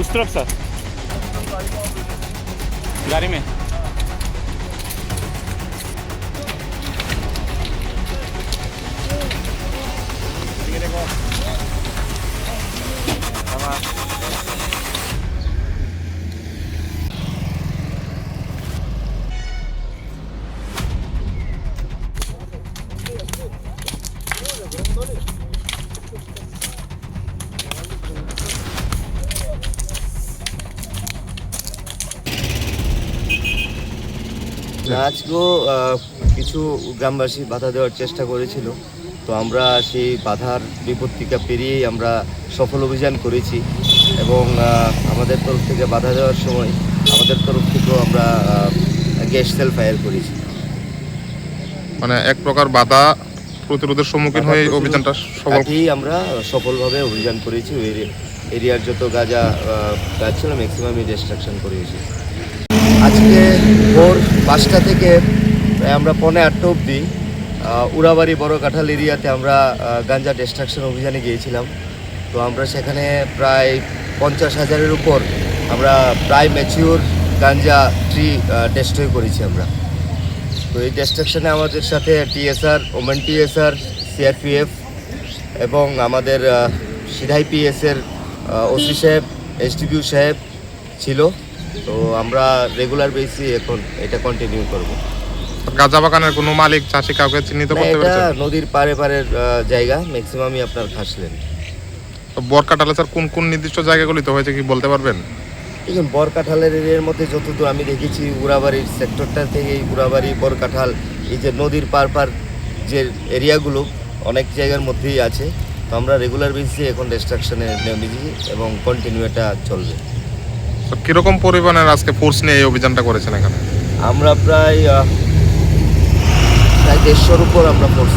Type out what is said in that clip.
उस तरफ सर गाड़ी में আজকেও কিছু গ্রামবাসী বাধা দেওয়ার চেষ্টা করেছিল, তো আমরা সেই বাধার বিপত্তিকা পেরিয়েই আমরা সফল অভিযান করেছি এবং আমাদের তরফ থেকে বাধা দেওয়ার সময় আমাদের তরফ থেকেও আমরা গ্যাস সেল ফায়ার করেছি। মানে এক প্রকার বাধা প্রতিরোধের সম্মুখীন হয়ে অভিযানটা আমরা সফলভাবে অভিযান করেছি। ওই এরিয়ার যত গাছ ছিল ম্যাক্সিমামই ডিস্ট্রাকশন করেছি। আজকে ভোর 5টা থেকে আমরা 7:45 অবধি উড়াবাড়ি বড় কাঁঠাল এরিয়াতে আমরা গাঞ্জা ডিস্ট্রাকশন অভিযানে গিয়েছিলাম। তো আমরা সেখানে প্রায় 50,000-এর উপর আমরা প্রায় ম্যাচিওর গাঞ্জা ট্রি ডেস্ট্রয় করেছি আমরা। তো এই ডিস্ট্রাকশনে আমাদের সাথে টিএসআর, ওমেন টিএসআর, সিআরপিএফ এবং আমাদের সিধাই পিএসের ওসি সাহেব, এসডিপিও সাহেব ছিল। তো আমরা রেগুলার বেসি এখন এটা কন্টিনিউ করব। গাঁজা বাগানের কোনো মালিক চাষি কাউকে চিহ্নিত করতে পেরেছেন? এটা নদীর পাড়ে পাড়ের জায়গা, ম্যাক্সিমামই আপনার খাসলেন। বরকাটালে স্যার কোন কোন নির্দিষ্ট জায়গাগুলিতে হয়েছে কি বলতে পারবেন? দেখুন, বরকাঠালের এরিয়ার মধ্যে যতদূর আমি দেখেছি উড়াবাড়ির সেক্টরটা থেকে উড়াবাড়ি, বরকাঠাল, এই যে নদীর পার যে এরিয়াগুলো অনেক জায়গার মধ্যেই আছে। তো আমরা রেগুলার বেসিসে এখন ডিস্ট্রাকশনে নেমেছি এবং কন্টিনিউ এটা চলবে। কীরকম পরিমাণের আজকে ফোর্স নিয়ে এই অভিযানটা করেছেন এখানে? আমরা প্রায় 150-এর উপর আমরা ফোর্স